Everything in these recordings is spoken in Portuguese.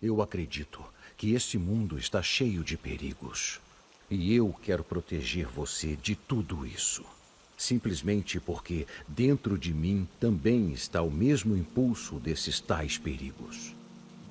Eu acredito que este mundo está cheio de perigos. E eu quero proteger você de tudo isso. Simplesmente porque dentro de mim também está o mesmo impulso desses tais perigos.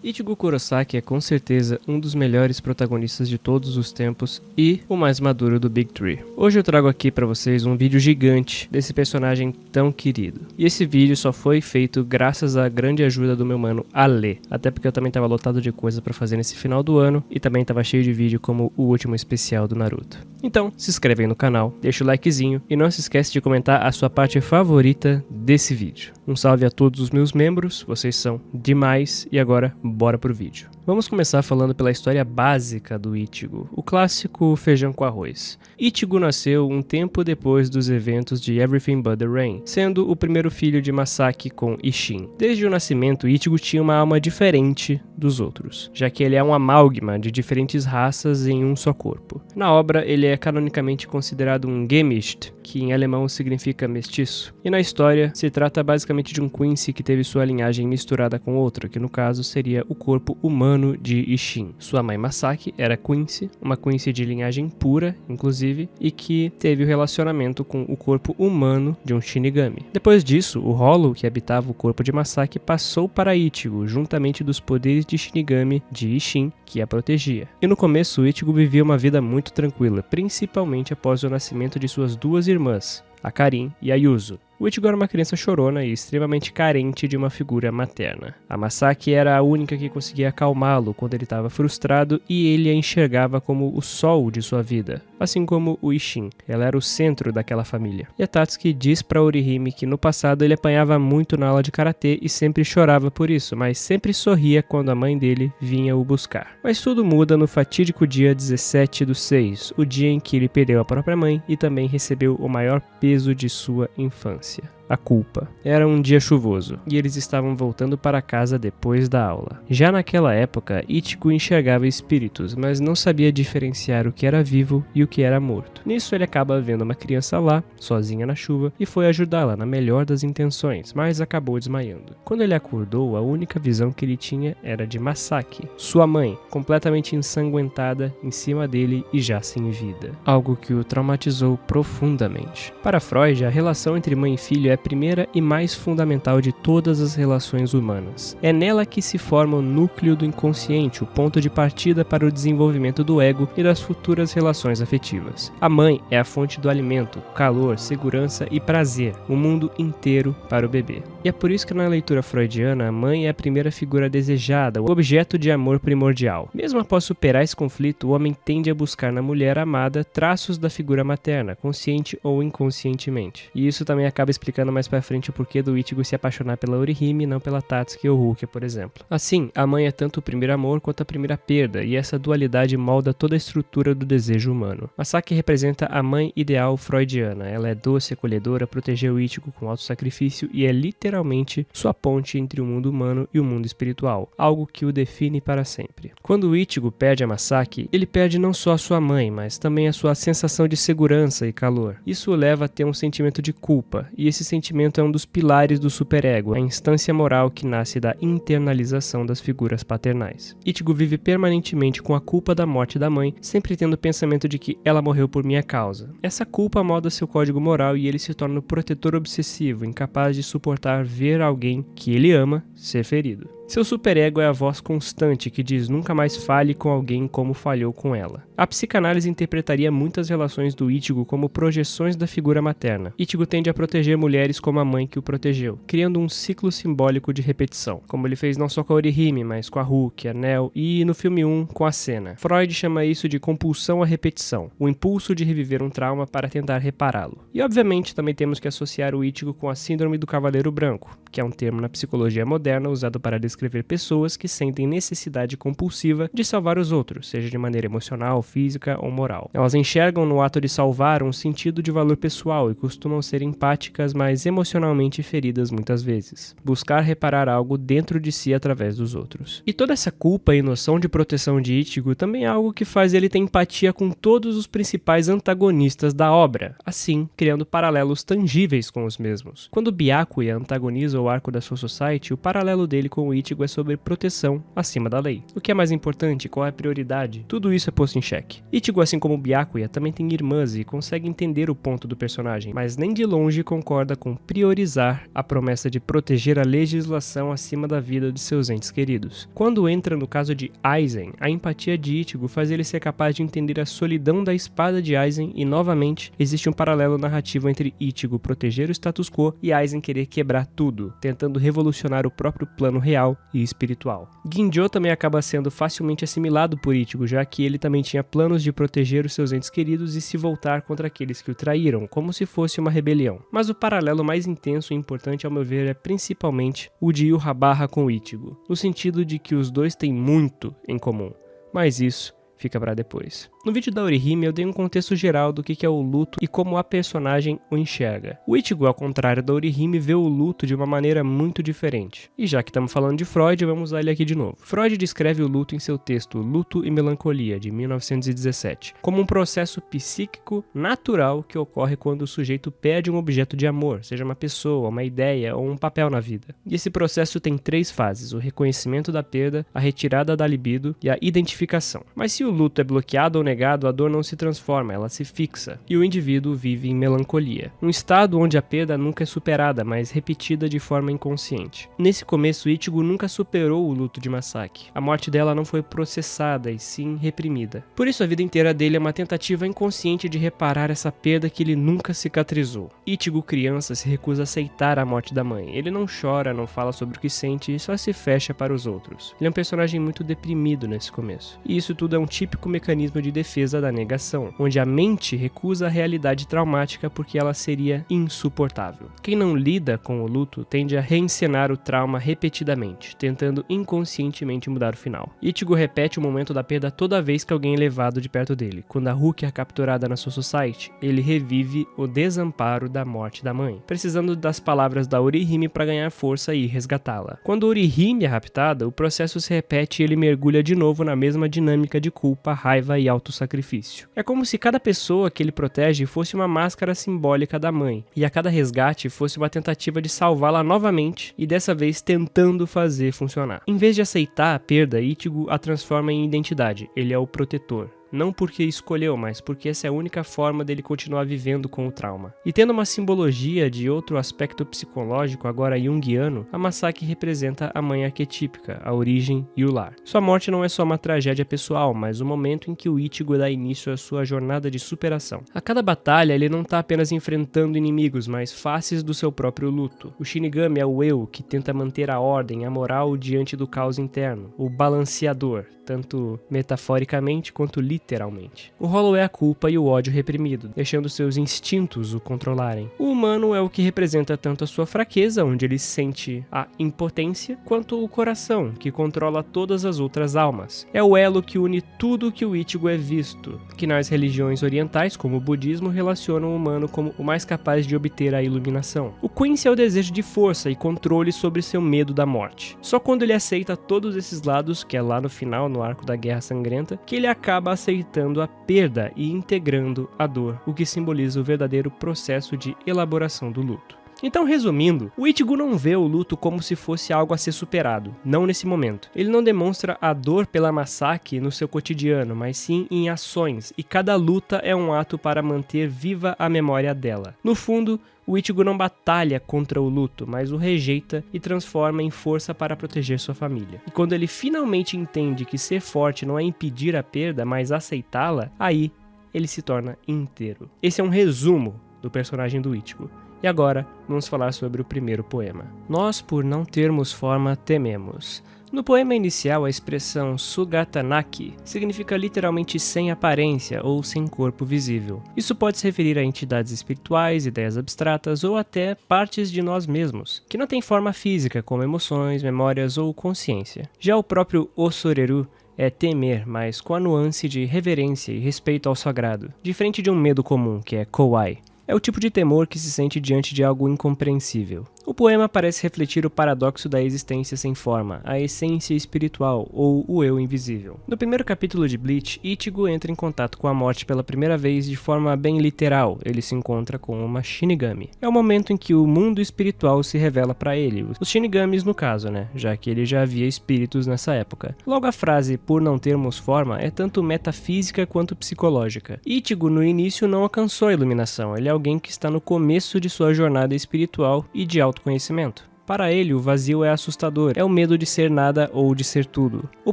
Ichigo Kurosaki é com certeza um dos melhores protagonistas de todos os tempos e o mais maduro do Big Three. Hoje eu trago aqui pra vocês um vídeo gigante desse personagem tão querido. E esse vídeo só foi feito graças à grande ajuda do meu mano Ale, até porque eu também tava lotado de coisa pra fazer nesse final do ano e também tava cheio de vídeo como o último especial do Naruto. Então, se inscreve aí no canal, deixa o likezinho e não se esquece de comentar a sua parte favorita desse vídeo. Um salve a todos os meus membros, vocês são demais e agora bora pro vídeo. Vamos começar falando pela história básica do Ichigo, o clássico feijão com arroz. Ichigo nasceu um tempo depois dos eventos de Everything But The Rain, sendo o primeiro filho de Masaki com Isshin. Desde o nascimento, Ichigo tinha uma alma diferente dos outros, já que ele é um amálgama de diferentes raças em um só corpo. Na obra, ele é canonicamente considerado um Gemisht, que em alemão significa mestiço, e na história se trata basicamente de um Quincy que teve sua linhagem misturada com outra, que no caso seria o corpo humano de Isshin. Sua mãe Masaki era Quincy, uma Quincy de linhagem pura, inclusive, e que teve o relacionamento com o corpo humano de um Shinigami. Depois disso, o Hollow que habitava o corpo de Masaki passou para Ichigo, juntamente dos poderes de Shinigami de Isshin, que a protegia. E no começo, Ichigo vivia uma vida muito tranquila, principalmente após o nascimento de suas duas irmãs, a Karin e a Yuzu. O Ichigo era uma criança chorona e extremamente carente de uma figura materna. A Masaki era a única que conseguia acalmá-lo quando ele estava frustrado e ele a enxergava como o sol de sua vida, assim como o Isshin. Ela era o centro daquela família. E a Tatsuki diz para Orihime que no passado ele apanhava muito na aula de karatê e sempre chorava por isso, mas sempre sorria quando a mãe dele vinha o buscar. Mas tudo muda no fatídico dia 17/6, o dia em que ele perdeu a própria mãe e também recebeu o maior peso de sua infância. A culpa. Era um dia chuvoso, e eles estavam voltando para casa depois da aula. Já naquela época, Ichigo enxergava espíritos, mas não sabia diferenciar o que era vivo e o que era morto. Nisso ele acaba vendo uma criança lá, sozinha na chuva, e foi ajudá-la na melhor das intenções, mas acabou desmaiando. Quando ele acordou, a única visão que ele tinha era de Masaki, sua mãe, completamente ensanguentada em cima dele e já sem vida. Algo que o traumatizou profundamente. Para Freud, a relação entre mãe e filho é a primeira e mais fundamental de todas as relações humanas. É nela que se forma o núcleo do inconsciente, o ponto de partida para o desenvolvimento do ego e das futuras relações afetivas. A mãe é a fonte do alimento, calor, segurança e prazer, o mundo inteiro para o bebê. E é por isso que na leitura freudiana, a mãe é a primeira figura desejada, o objeto de amor primordial. Mesmo após superar esse conflito, o homem tende a buscar na mulher amada traços da figura materna, consciente ou inconscientemente. E isso também acaba explicando mais pra frente o porquê do Ichigo se apaixonar pela Orihime e não pela Tatsuki ou Rukia, por exemplo. Assim, a mãe é tanto o primeiro amor quanto a primeira perda, e essa dualidade molda toda a estrutura do desejo humano. Masaki representa a mãe ideal freudiana. Ela é doce, acolhedora, protegeu o Ichigo com autossacrifício e é literalmente sua ponte entre o mundo humano e o mundo espiritual, algo que o define para sempre. Quando o Ichigo perde a Masaki, ele perde não só a sua mãe, mas também a sua sensação de segurança e calor. Isso o leva a ter um sentimento de culpa, e esse sentimento é um dos pilares do superego, a instância moral que nasce da internalização das figuras paternais. Ichigo vive permanentemente com a culpa da morte da mãe, sempre tendo o pensamento de que ela morreu por minha causa. Essa culpa molda seu código moral e ele se torna um protetor obsessivo, incapaz de suportar ver alguém que ele ama ser ferido. Seu superego é a voz constante que diz nunca mais fale com alguém como falhou com ela. A psicanálise interpretaria muitas relações do Ichigo como projeções da figura materna. Ichigo tende a proteger mulheres como a mãe que o protegeu, criando um ciclo simbólico de repetição, como ele fez não só com a Orihime, mas com a Rukia, a Nel e, no filme 1, com a Senna. Freud chama isso de compulsão à repetição, o impulso de reviver um trauma para tentar repará-lo. E, obviamente, também temos que associar o Ichigo com a síndrome do cavaleiro branco, que é um termo na psicologia moderna usado para descrever pessoas que sentem necessidade compulsiva de salvar os outros, seja de maneira emocional, física ou moral. Elas enxergam no ato de salvar um sentido de valor pessoal e costumam ser empáticas, mas emocionalmente feridas muitas vezes. Buscar reparar algo dentro de si através dos outros. E toda essa culpa e noção de proteção de Ichigo também é algo que faz ele ter empatia com todos os principais antagonistas da obra, assim criando paralelos tangíveis com os mesmos. Quando Byakuya antagoniza o arco da Soul Society, o paralelo dele com o Ichigo é sobre proteção acima da lei. O que é mais importante? Qual é a prioridade? Tudo isso é posto em xeque. Ichigo, assim como Byakuya, também tem irmãs e consegue entender o ponto do personagem, mas nem de longe concorda com priorizar a promessa de proteger a legislação acima da vida de seus entes queridos. Quando entra no caso de Aizen, a empatia de Ichigo faz ele ser capaz de entender a solidão da espada de Aizen e, novamente, existe um paralelo narrativo entre Ichigo proteger o status quo e Aizen querer quebrar tudo, tentando revolucionar o próprio plano real e espiritual. Ginjo também acaba sendo facilmente assimilado por Ichigo, já que ele também tinha planos de proteger os seus entes queridos e se voltar contra aqueles que o traíram, como se fosse uma rebelião. Mas o paralelo mais intenso e importante, ao meu ver, é principalmente o de Yurabara com Ichigo, no sentido de que os dois têm muito em comum, mas isso fica para depois. No vídeo da Orihime eu dei um contexto geral do que é o luto e como a personagem o enxerga. O Ichigo, ao contrário da Orihime, vê o luto de uma maneira muito diferente. E já que estamos falando de Freud, vamos usar ele aqui de novo. Freud descreve o luto em seu texto Luto e Melancolia, de 1917, como um processo psíquico natural que ocorre quando o sujeito perde um objeto de amor, seja uma pessoa, uma ideia ou um papel na vida. E esse processo tem 3 fases: o reconhecimento da perda, a retirada da libido e a identificação. Mas se o luto é bloqueado ou negado, a dor não se transforma, ela se fixa, e o indivíduo vive em melancolia, um estado onde a perda nunca é superada, mas repetida de forma inconsciente. Nesse começo, Ichigo nunca superou o luto de Masaki. A morte dela não foi processada, e sim reprimida. Por isso a vida inteira dele é uma tentativa inconsciente de reparar essa perda que ele nunca cicatrizou. Ichigo, criança, se recusa a aceitar a morte da mãe. Ele não chora, não fala sobre o que sente e só se fecha para os outros. Ele é um personagem muito deprimido nesse começo. E isso tudo é um típico mecanismo de defesa da negação, onde a mente recusa a realidade traumática porque ela seria insuportável. Quem não lida com o luto tende a reencenar o trauma repetidamente, tentando inconscientemente mudar o final. Ichigo repete o momento da perda toda vez que alguém é levado de perto dele. Quando a Rukia é capturada na Soul Society, ele revive o desamparo da morte da mãe, precisando das palavras da Orihime para ganhar força e resgatá-la. Quando Orihime é raptada, o processo se repete e ele mergulha de novo na mesma dinâmica de culpa, raiva e autossacrifício. É como se cada pessoa que ele protege fosse uma máscara simbólica da mãe, e a cada resgate fosse uma tentativa de salvá-la novamente, e dessa vez tentando fazer funcionar. Em vez de aceitar a perda, Ichigo a transforma em identidade. Ele é o protetor. Não porque escolheu, mas porque essa é a única forma dele continuar vivendo com o trauma. E tendo uma simbologia de outro aspecto psicológico, agora junguiano, a Masaki representa a mãe arquetípica, a origem e o lar. Sua morte não é só uma tragédia pessoal, mas o momento em que o Ichigo dá início à sua jornada de superação. A cada batalha, ele não está apenas enfrentando inimigos, mas faces do seu próprio luto. O Shinigami é o eu que tenta manter a ordem, a moral diante do caos interno, o balanceador, tanto metaforicamente quanto literalmente. O Hollow é a culpa e o ódio reprimido, deixando seus instintos o controlarem. O humano é o que representa tanto a sua fraqueza, onde ele sente a impotência, quanto o coração, que controla todas as outras almas. É o elo que une tudo que o Ichigo é visto, que nas religiões orientais, como o budismo, relacionam o humano como o mais capaz de obter a iluminação. O Quincy é o desejo de força e controle sobre seu medo da morte. Só quando ele aceita todos esses lados, que é lá no final, no arco da Guerra Sangrenta, que ele acaba aceitando a perda e integrando a dor, o que simboliza o verdadeiro processo de elaboração do luto. Então, resumindo, o Ichigo não vê o luto como se fosse algo a ser superado, não nesse momento. Ele não demonstra a dor pela Masaki no seu cotidiano, mas sim em ações, e cada luta é um ato para manter viva a memória dela. No fundo, o Ichigo não batalha contra o luto, mas o rejeita e transforma em força para proteger sua família. E quando ele finalmente entende que ser forte não é impedir a perda, mas aceitá-la, aí ele se torna inteiro. Esse é um resumo do personagem do Ichigo. E agora, vamos falar sobre o primeiro poema. Nós, por não termos forma, tememos. No poema inicial, a expressão Sugatanaki significa literalmente sem aparência ou sem corpo visível. Isso pode se referir a entidades espirituais, ideias abstratas ou até partes de nós mesmos, que não têm forma física, como emoções, memórias ou consciência. Já o próprio Osoreru é temer, mas com a nuance de reverência e respeito ao sagrado, diferente de um medo comum, que é Kowai. É o tipo de temor que se sente diante de algo incompreensível. O poema parece refletir o paradoxo da existência sem forma, a essência espiritual, ou o eu invisível. No primeiro capítulo de Bleach, Ichigo entra em contato com a morte pela primeira vez de forma bem literal. Ele se encontra com uma Shinigami. É o momento em que o mundo espiritual se revela para ele, os Shinigamis no caso, né, já que ele já havia espíritos nessa época. Logo a frase, por não termos forma, é tanto metafísica quanto psicológica. Ichigo no início não alcançou a iluminação, ele é alguém que está no começo de sua jornada espiritual e de autoconhecimento. Para ele, o vazio é assustador, é o medo de ser nada ou de ser tudo. O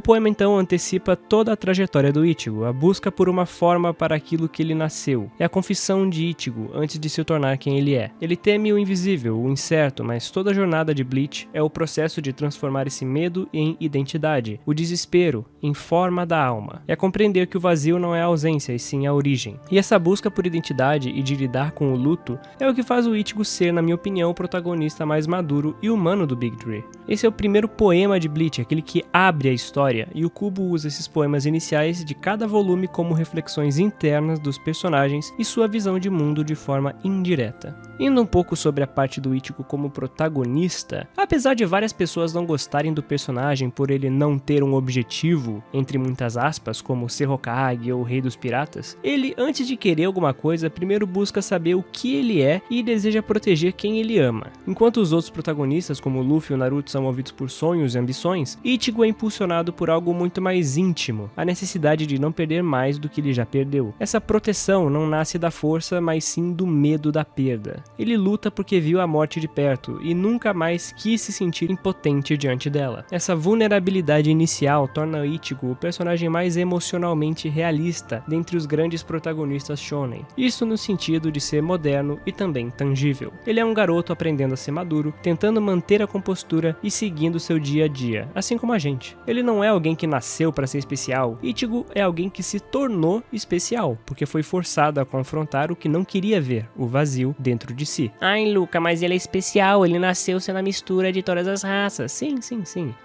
poema então antecipa toda a trajetória do Ichigo, a busca por uma forma para aquilo que ele nasceu. É a confissão de Ichigo antes de se tornar quem ele é. Ele teme o invisível, o incerto, mas toda a jornada de Bleach é o processo de transformar esse medo em identidade, o desespero em forma da alma. É compreender que o vazio não é a ausência, e sim a origem. E essa busca por identidade e de lidar com o luto é o que faz o Ichigo ser, na minha opinião, o protagonista mais maduro e humano do Big Tree. Esse é o primeiro poema de Bleach, aquele que abre a história, e o Kubo usa esses poemas iniciais de cada volume como reflexões internas dos personagens e sua visão de mundo de forma indireta. Indo um pouco sobre a parte do Ichigo como protagonista, apesar de várias pessoas não gostarem do personagem por ele não ter um objetivo, entre muitas aspas, como ser Hokage ou Rei dos Piratas, ele, antes de querer alguma coisa, primeiro busca saber o que ele é e deseja proteger quem ele ama. Enquanto os outros protagonistas, como Luffy e o Naruto, são movidos por sonhos e ambições, Ichigo é impulsionado por algo muito mais íntimo, a necessidade de não perder mais do que ele já perdeu. Essa proteção não nasce da força, mas sim do medo da perda. Ele luta porque viu a morte de perto e nunca mais quis se sentir impotente diante dela. Essa vulnerabilidade inicial torna Ichigo o personagem mais emocionalmente realista dentre os grandes protagonistas shonen. Isso no sentido de ser moderno e também tangível. Ele é um garoto aprendendo a ser maduro, tentando manter a compostura e seguindo seu dia a dia, assim como a gente. Ele não é alguém que nasceu para ser especial. Ichigo é alguém que se tornou especial, porque foi forçado a confrontar o que não queria ver, o vazio dentro de si. Ai, Luca, mas ele é especial, ele nasceu sendo a mistura de todas as raças. Sim.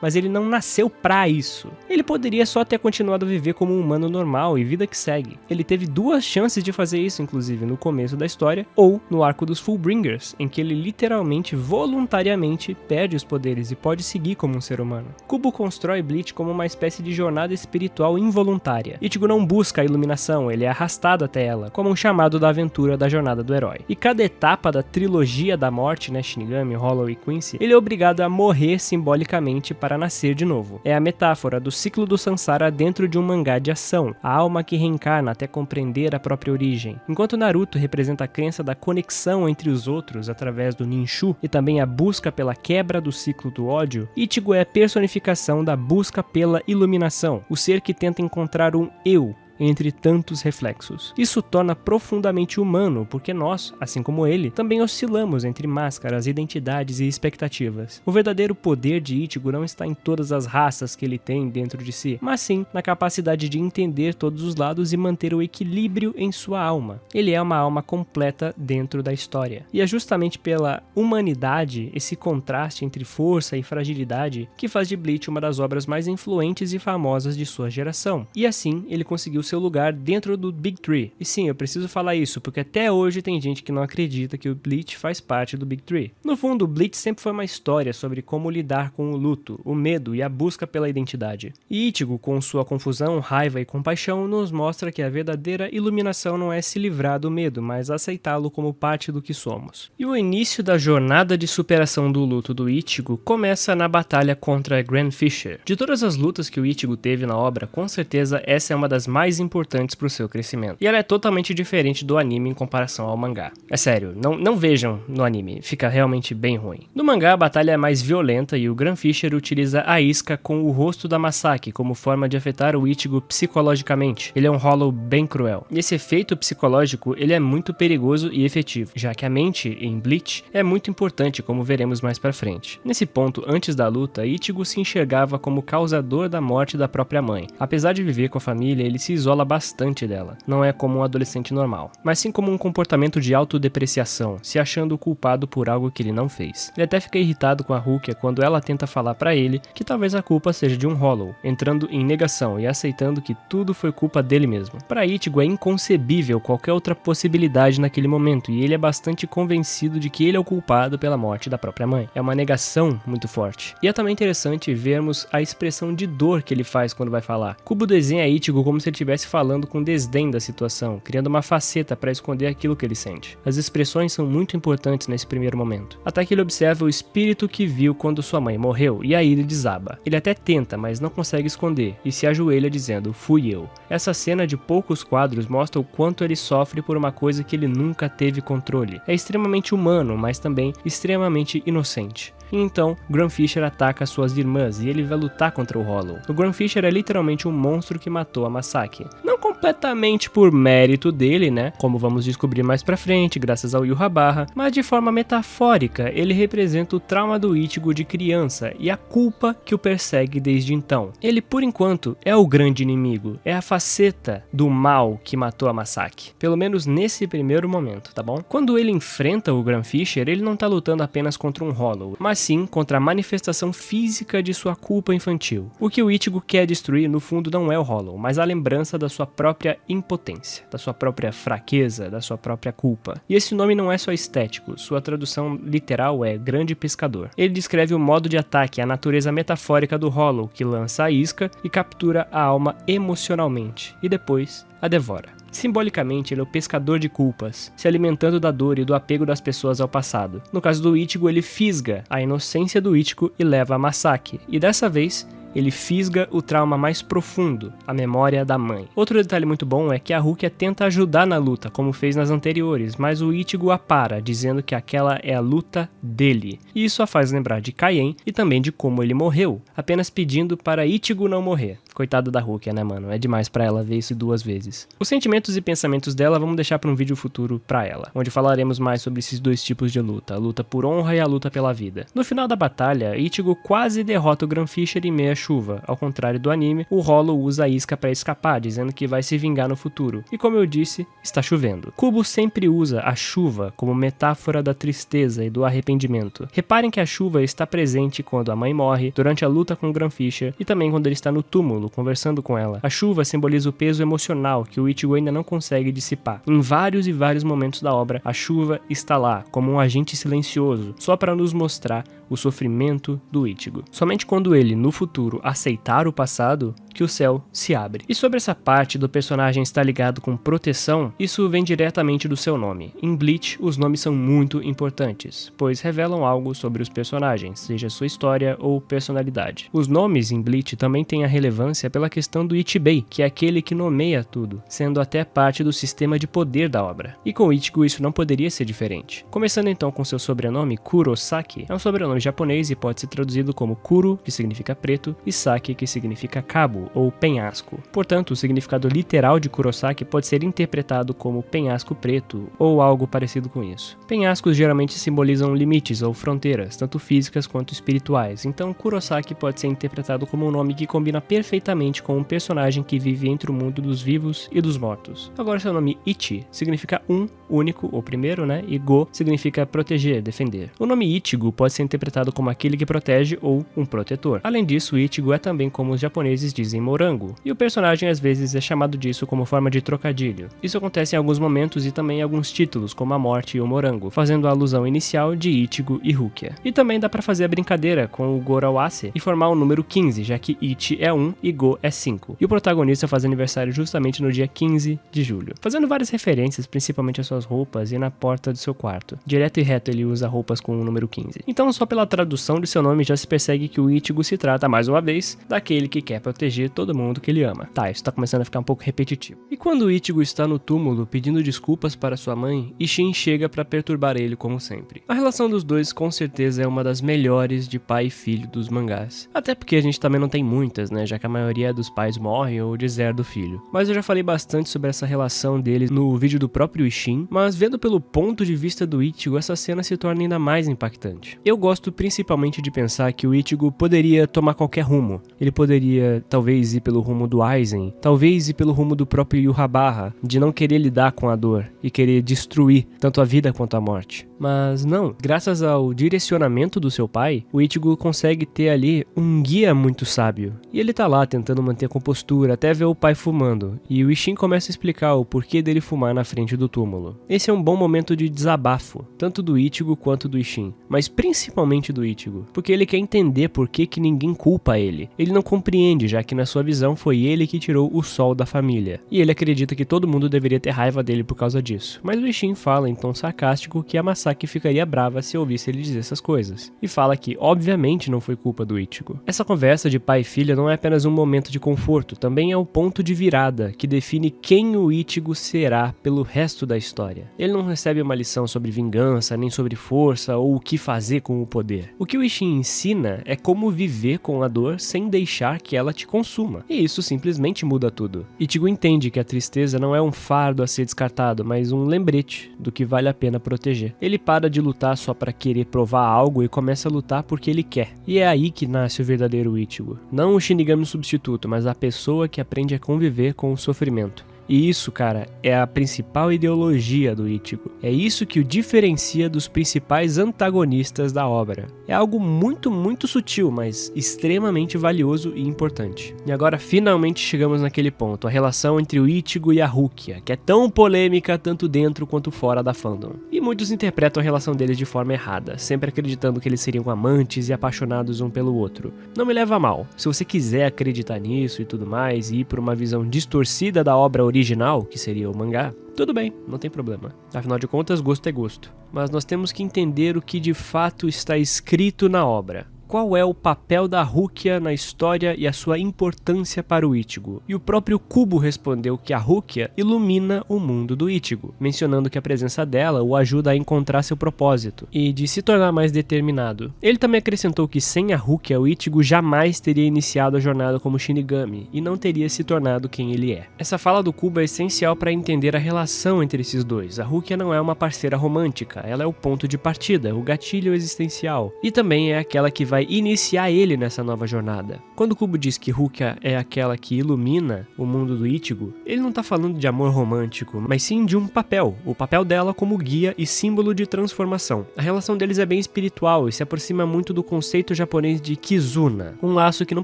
Mas ele não nasceu pra isso. Ele poderia só ter continuado a viver como um humano normal e vida que segue. Ele teve duas chances de fazer isso, inclusive, no começo da história ou no arco dos Fullbringers, em que ele literalmente, voluntariamente, perde os poderes e pode seguir como um ser humano. Kubo constrói Bleach como uma espécie de jornada espiritual involuntária. Ichigo não busca a iluminação, ele é arrastado até ela, como um chamado da aventura da jornada do herói. E cada etapa da trilogia da morte, né, Shinigami, Hollow e Quincy, ele é obrigado a morrer simbolicamente para nascer de novo. É a metáfora do ciclo do Sansara dentro de um mangá de ação, a alma que reencarna até compreender a própria origem. Enquanto Naruto representa a crença da conexão entre os outros através do Ninshu e também a busca pela quebra do ciclo do ódio, Ichigo é a personificação da busca pela iluminação, o ser que tenta encontrar um eu entre tantos reflexos. Isso torna profundamente humano, porque nós, assim como ele, também oscilamos entre máscaras, identidades e expectativas. O verdadeiro poder de Ichigo não está em todas as raças que ele tem dentro de si, mas sim na capacidade de entender todos os lados e manter o equilíbrio em sua alma. Ele é uma alma completa dentro da história. E é justamente pela humanidade, esse contraste entre força e fragilidade, que faz de Bleach uma das obras mais influentes e famosas de sua geração. E assim, ele conseguiu seu lugar dentro do Big Tree. E sim, eu preciso falar isso, porque até hoje tem gente que não acredita que o Bleach faz parte do Big Tree. No fundo, o Bleach sempre foi uma história sobre como lidar com o luto, o medo e a busca pela identidade. E Ichigo, com sua confusão, raiva e compaixão, nos mostra que a verdadeira iluminação não é se livrar do medo, mas aceitá-lo como parte do que somos. E o início da jornada de superação do luto do Ichigo começa na batalha contra Grand Fisher. De todas as lutas que o Ichigo teve na obra, com certeza essa é uma das mais importantes para o seu crescimento. E ela é totalmente diferente do anime em comparação ao mangá. É sério, não vejam no anime, fica realmente bem ruim. No mangá, a batalha é mais violenta e o Grand Fisher utiliza a isca com o rosto da Masaki como forma de afetar o Ichigo psicologicamente. Ele é um Hollow bem cruel. E esse efeito psicológico, ele é muito perigoso e efetivo, já que a mente em Bleach é muito importante, como veremos mais pra frente. Nesse ponto, antes da luta, Ichigo se enxergava como causador da morte da própria mãe. Apesar de viver com a família, ele se isola bastante dela. Não é como um adolescente normal, mas sim como um comportamento de autodepreciação, se achando culpado por algo que ele não fez. Ele até fica irritado com a Rukia quando ela tenta falar pra ele que talvez a culpa seja de um Hollow, entrando em negação e aceitando que tudo foi culpa dele mesmo. Para Ichigo é inconcebível qualquer outra possibilidade naquele momento, e ele é bastante convencido de que ele é o culpado pela morte da própria mãe. É uma negação muito forte. E é também interessante vermos a expressão de dor que ele faz quando vai falar. Kubo desenha Ichigo como se ele estivesse falando com desdém da situação, criando uma faceta para esconder aquilo que ele sente. As expressões são muito importantes nesse primeiro momento. Até que ele observa o espírito que viu quando sua mãe morreu, e aí ele desaba. Ele até tenta, mas não consegue esconder, e se ajoelha dizendo, fui eu. Essa cena de poucos quadros mostra o quanto ele sofre por uma coisa que ele nunca teve controle. É extremamente humano, mas também extremamente inocente. E então, Grunfisher ataca suas irmãs e ele vai lutar contra o Hollow. O Grunfisher é literalmente um monstro que matou a Masaki. Não completamente por mérito dele, né? Como vamos descobrir mais pra frente, graças ao Yurrabarra, mas de forma metafórica, ele representa o trauma do Ichigo de criança e a culpa que o persegue desde então. Ele, por enquanto, é o grande inimigo, é a faceta do mal que matou a Masaki. Pelo menos nesse primeiro momento, tá bom? Quando ele enfrenta o Grunfisher, ele não tá lutando apenas contra um Hollow, mas sim contra a manifestação física de sua culpa infantil. O que o Ichigo quer destruir, no fundo, não é o Hollow, mas a lembrança da sua própria impotência, da sua própria fraqueza, da sua própria culpa. E esse nome não é só estético, sua tradução literal é Grande Pescador. Ele descreve o modo de ataque, a natureza metafórica do Hollow, que lança a isca e captura a alma emocionalmente, e depois a devora. Simbolicamente, ele é o pescador de culpas, se alimentando da dor e do apego das pessoas ao passado. No caso do Ichigo, ele fisga a inocência do Ichigo e leva a Masaki, e dessa vez, ele fisga o trauma mais profundo, a memória da mãe. Outro detalhe muito bom é que a Rukia tenta ajudar na luta, como fez nas anteriores, mas o Ichigo a para, dizendo que aquela é a luta dele. E isso a faz lembrar de Kaien e também de como ele morreu, apenas pedindo para Ichigo não morrer. Coitada da Rukia, né, mano? É demais pra ela ver isso 2 vezes. Os sentimentos e pensamentos dela vamos deixar pra um vídeo futuro pra ela, onde falaremos mais sobre esses 2 tipos de luta, a luta por honra e a luta pela vida. No final da batalha, Ichigo quase derrota o Grunfisher em meia chuva. Ao contrário do anime, o Hollow usa a isca pra escapar, dizendo que vai se vingar no futuro. E como eu disse, está chovendo. Kubo sempre usa a chuva como metáfora da tristeza e do arrependimento. Reparem que a chuva está presente quando a mãe morre, durante a luta com o Grunfisher e também quando ele está no túmulo conversando com ela. A chuva simboliza o peso emocional que o Ichigo ainda não consegue dissipar. Em vários e vários momentos da obra, a chuva está lá, como um agente silencioso, só para nos mostrar o sofrimento do Ichigo. Somente quando ele, no futuro, aceitar o passado, que o céu se abre. E sobre essa parte do personagem estar ligado com proteção, isso vem diretamente do seu nome. Em Bleach, os nomes são muito importantes, pois revelam algo sobre os personagens, seja sua história ou personalidade. Os nomes em Bleach também têm a relevância pela questão do Ichibei, que é aquele que nomeia tudo, sendo até parte do sistema de poder da obra. E com Ichigo isso não poderia ser diferente. Começando então com seu sobrenome, Kurosaki, é um sobrenome japonês e pode ser traduzido como Kuro, que significa preto, e Saki, que significa cabo ou penhasco. Portanto, o significado literal de Kurosaki pode ser interpretado como penhasco preto ou algo parecido com isso. Penhascos geralmente simbolizam limites ou fronteiras, tanto físicas quanto espirituais, então Kurosaki pode ser interpretado como um nome que combina perfeitamente com um personagem que vive entre o mundo dos vivos e dos mortos. Agora seu nome Ichi significa único ou primeiro, né? E Go significa proteger, defender. O nome Ichigo pode ser interpretado como aquele que protege ou um protetor. Além disso, Ichigo é também como os japoneses dizem morango, e o personagem às vezes é chamado disso como forma de trocadilho. Isso acontece em alguns momentos e também em alguns títulos, como a morte e o morango, fazendo a alusão inicial de Ichigo e Rukia. E também dá pra fazer a brincadeira com o Gorawase e formar o número 15, já que Ichi é 1 e Go é 5. E o protagonista faz aniversário justamente no dia 15 de julho, fazendo várias referências, principalmente às suas roupas e na porta do seu quarto. Direto e reto ele usa roupas com o número 15. Então só pela tradução de seu nome já se persegue que o Ichigo se trata, mais uma vez, daquele que quer proteger todo mundo que ele ama. Tá, isso tá começando a ficar um pouco repetitivo. E quando o Ichigo está no túmulo pedindo desculpas para sua mãe, Ishin chega para perturbar ele como sempre. A relação dos dois com certeza é uma das melhores de pai e filho dos mangás. Até porque a gente também não tem muitas, né, já que a maioria dos pais morre ou deserda o filho. Mas eu já falei bastante sobre essa relação deles no vídeo do próprio Ishin, Mas vendo pelo ponto de vista do Ichigo, essa cena se torna ainda mais impactante. Eu gosto principalmente de pensar que o Ichigo poderia tomar qualquer rumo. Ele poderia talvez ir pelo rumo do Aizen, talvez ir pelo rumo do próprio Yurabara, de não querer lidar com a dor e querer destruir tanto a vida quanto a morte. Mas não, graças ao direcionamento do seu pai, o Ichigo consegue ter ali um guia muito sábio. E ele tá lá tentando manter a compostura até ver o pai fumando, e o Ishin começa a explicar o porquê dele fumar na frente do túmulo. Esse é um bom momento de desabafo, tanto do Ichigo quanto do Ishin, mas principalmente do Ichigo, porque ele quer entender por que ninguém culpa ele. Ele não compreende, já que na sua visão foi ele que tirou o sol da família, e ele acredita que todo mundo deveria ter raiva dele por causa disso. Mas o Ishin fala em tom sarcástico que a Masaki ficaria brava se ouvisse ele dizer essas coisas, e fala que obviamente não foi culpa do Ichigo. Essa conversa de pai e filha não é apenas um momento de conforto, também é o ponto de virada que define quem o Ichigo será pelo resto da história. Ele não recebe uma lição sobre vingança, nem sobre força ou o que fazer com o poder. O que o Ishin ensina é como viver com a dor sem deixar que ela te consuma, e isso simplesmente muda tudo. Ichigo entende que a tristeza não é um fardo a ser descartado, mas um lembrete do que vale a pena proteger. Ele para de lutar só para querer provar algo e começa a lutar porque ele quer. E é aí que nasce o verdadeiro Ichigo. Não o Shinigami substituto, mas a pessoa que aprende a conviver com o sofrimento. E isso, cara, é a principal ideologia do Ichigo. É isso que o diferencia dos principais antagonistas da obra. É algo muito sutil, mas extremamente valioso e importante. E agora finalmente chegamos naquele ponto, a relação entre o Ichigo e a Rukia, que é tão polêmica tanto dentro quanto fora da fandom. E muitos interpretam a relação deles de forma errada, sempre acreditando que eles seriam amantes e apaixonados um pelo outro. Não me leva a mal, se você quiser acreditar nisso e tudo mais, e ir por uma visão distorcida da obra original, que seria o mangá, tudo bem, não tem problema. Afinal de contas, gosto é gosto. Mas nós temos que entender o que de fato está escrito na obra. Qual é o papel da Rukia na história e a sua importância para o Ichigo? E o próprio Kubo respondeu que a Rukia ilumina o mundo do Ichigo, mencionando que a presença dela o ajuda a encontrar seu propósito e de se tornar mais determinado. Ele também acrescentou que sem a Rukia, o Ichigo jamais teria iniciado a jornada como Shinigami e não teria se tornado quem ele é. Essa fala do Kubo é essencial para entender a relação entre esses dois. A Rukia não é uma parceira romântica, ela é o ponto de partida, o gatilho existencial, e também é aquela que vai iniciar ele nessa nova jornada. Quando o Kubo diz que Rukia é aquela que ilumina o mundo do Ichigo, ele não tá falando de amor romântico, mas sim de um papel, o papel dela como guia e símbolo de transformação. A relação deles é bem espiritual e se aproxima muito do conceito japonês de Kizuna, um laço que não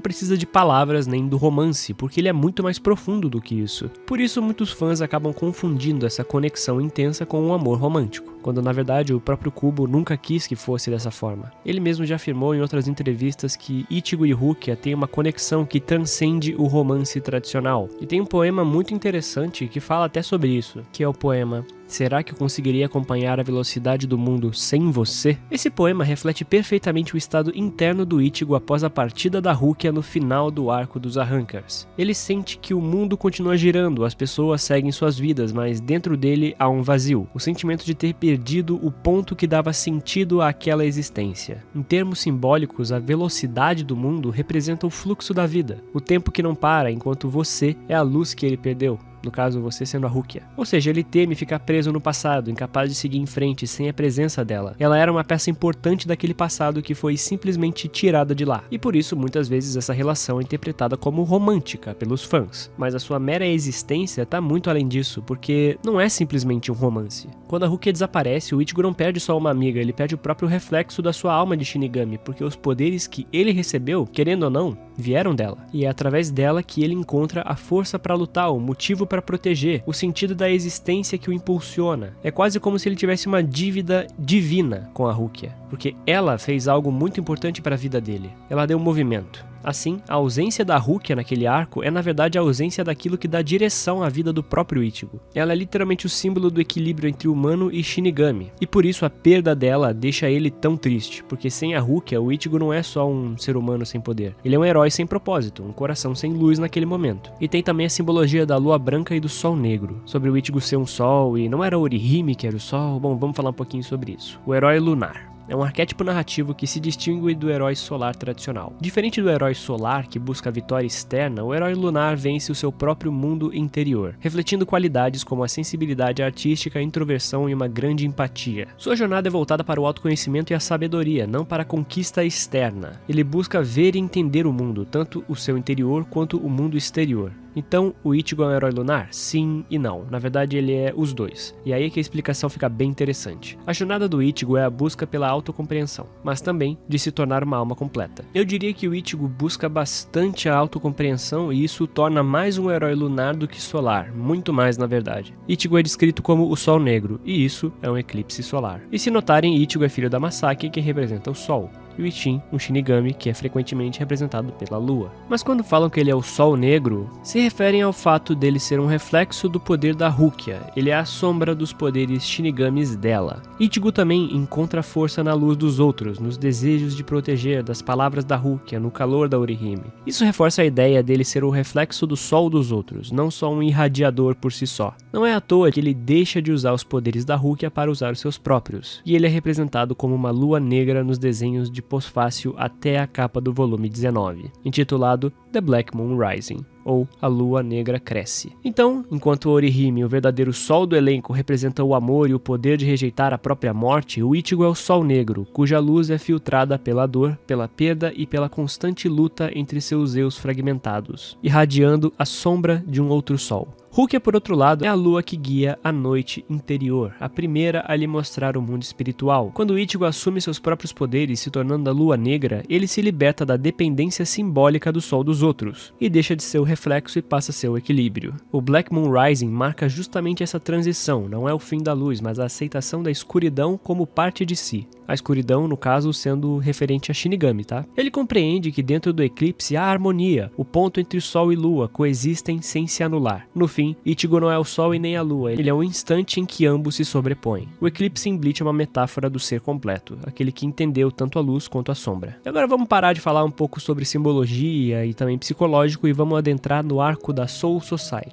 precisa de palavras nem do romance, porque ele é muito mais profundo do que isso. Por isso muitos fãs acabam confundindo essa conexão intensa com um amor romântico, quando na verdade o próprio Kubo nunca quis que fosse dessa forma. Ele mesmo já afirmou em outras entrevistas que Ichigo e Rukia têm uma conexão que transcende o romance tradicional. E tem um poema muito interessante que fala até sobre isso, que é o poema Será que eu conseguiria acompanhar a velocidade do mundo sem você? Esse poema reflete perfeitamente o estado interno do Ichigo após a partida da Rukia no final do arco dos Arrancars. Ele sente que o mundo continua girando, as pessoas seguem suas vidas, mas dentro dele há um vazio, o sentimento de ter perdido o ponto que dava sentido àquela existência. Em termos simbólicos, a velocidade do mundo representa o fluxo da vida, o tempo que não para enquanto você é a luz que ele perdeu. No caso, você sendo a Rukia. Ou seja, ele teme ficar preso no passado, incapaz de seguir em frente sem a presença dela. Ela era uma peça importante daquele passado que foi simplesmente tirada de lá. E por isso, muitas vezes, essa relação é interpretada como romântica pelos fãs. Mas a sua mera existência está muito além disso, porque não é simplesmente um romance. Quando a Rukia desaparece, o Ichigo não perde só uma amiga, ele perde o próprio reflexo da sua alma de Shinigami, porque os poderes que ele recebeu, querendo ou não, vieram dela. E é através dela que ele encontra a força para lutar, o motivo para proteger, o sentido da existência que o impulsiona. É quase como se ele tivesse uma dívida divina com a Rukia, porque ela fez algo muito importante para a vida dele. Ela deu movimento. Assim, a ausência da Rukia naquele arco é na verdade a ausência daquilo que dá direção à vida do próprio Ichigo. Ela é literalmente o símbolo do equilíbrio entre humano e Shinigami, e por isso a perda dela deixa ele tão triste, porque sem a Rukia o Ichigo não é só um ser humano sem poder, ele é um herói sem propósito, um coração sem luz naquele momento. E tem também a simbologia da lua branca e do sol negro, sobre o Ichigo ser um sol e não era Orihime que era o sol. Bom, vamos falar um pouquinho sobre isso. O herói lunar. É um arquétipo narrativo que se distingue do herói solar tradicional. Diferente do herói solar, que busca a vitória externa, o herói lunar vence o seu próprio mundo interior, refletindo qualidades como a sensibilidade artística, a introversão e uma grande empatia. Sua jornada é voltada para o autoconhecimento e a sabedoria, não para a conquista externa. Ele busca ver e entender o mundo, tanto o seu interior quanto o mundo exterior. Então, o Ichigo é um herói lunar? Sim e não. Na verdade, ele é os dois. E aí é que a explicação fica bem interessante. A jornada do Ichigo é a busca pela autocompreensão, mas também de se tornar uma alma completa. Eu diria que o Ichigo busca bastante a autocompreensão e isso o torna mais um herói lunar do que solar, muito mais na verdade. Ichigo é descrito como o Sol Negro, e isso é um eclipse solar. E se notarem, Ichigo é filho da Masaki, que representa o Sol, e o Ichin, um Shinigami que é frequentemente representado pela lua. Mas quando falam que ele é o Sol Negro, se referem ao fato dele ser um reflexo do poder da Rukia. Ele é a sombra dos poderes Shinigamis dela. Ichigo também encontra força na luz dos outros, nos desejos de proteger, das palavras da Rukia, no calor da Orihime. Isso reforça a ideia dele ser o reflexo do sol dos outros, não só um irradiador por si só. Não é à toa que ele deixa de usar os poderes da Rukia para usar os seus próprios, e ele é representado como uma lua negra nos desenhos de pós-fácil até a capa do volume 19, intitulado The Black Moon Rising, ou A Lua Negra Cresce. Então, enquanto Orihime, o verdadeiro sol do elenco, representa o amor e o poder de rejeitar a própria morte, o Ichigo é o Sol Negro, cuja luz é filtrada pela dor, pela perda e pela constante luta entre seus eus fragmentados, irradiando a sombra de um outro sol. Rukia, por outro lado, é a lua que guia a noite interior, a primeira a lhe mostrar o mundo espiritual. Quando Ichigo assume seus próprios poderes, se tornando a lua negra, ele se liberta da dependência simbólica do sol dos outros, e deixa de ser o reflexo e passa a ser o equilíbrio. O Black Moon Rising marca justamente essa transição, não é o fim da luz, mas a aceitação da escuridão como parte de si. A escuridão, no caso, sendo referente a Shinigami, tá? Ele compreende que dentro do eclipse há harmonia, o ponto entre sol e lua coexistem sem se anular. No fim, Ichigo não é o sol e nem a lua, ele é um instante em que ambos se sobrepõem. O eclipse em Bleach é uma metáfora do ser completo, aquele que entendeu tanto a luz quanto a sombra. E agora vamos parar de falar um pouco sobre simbologia e também psicológico e vamos adentrar no arco da Soul Society.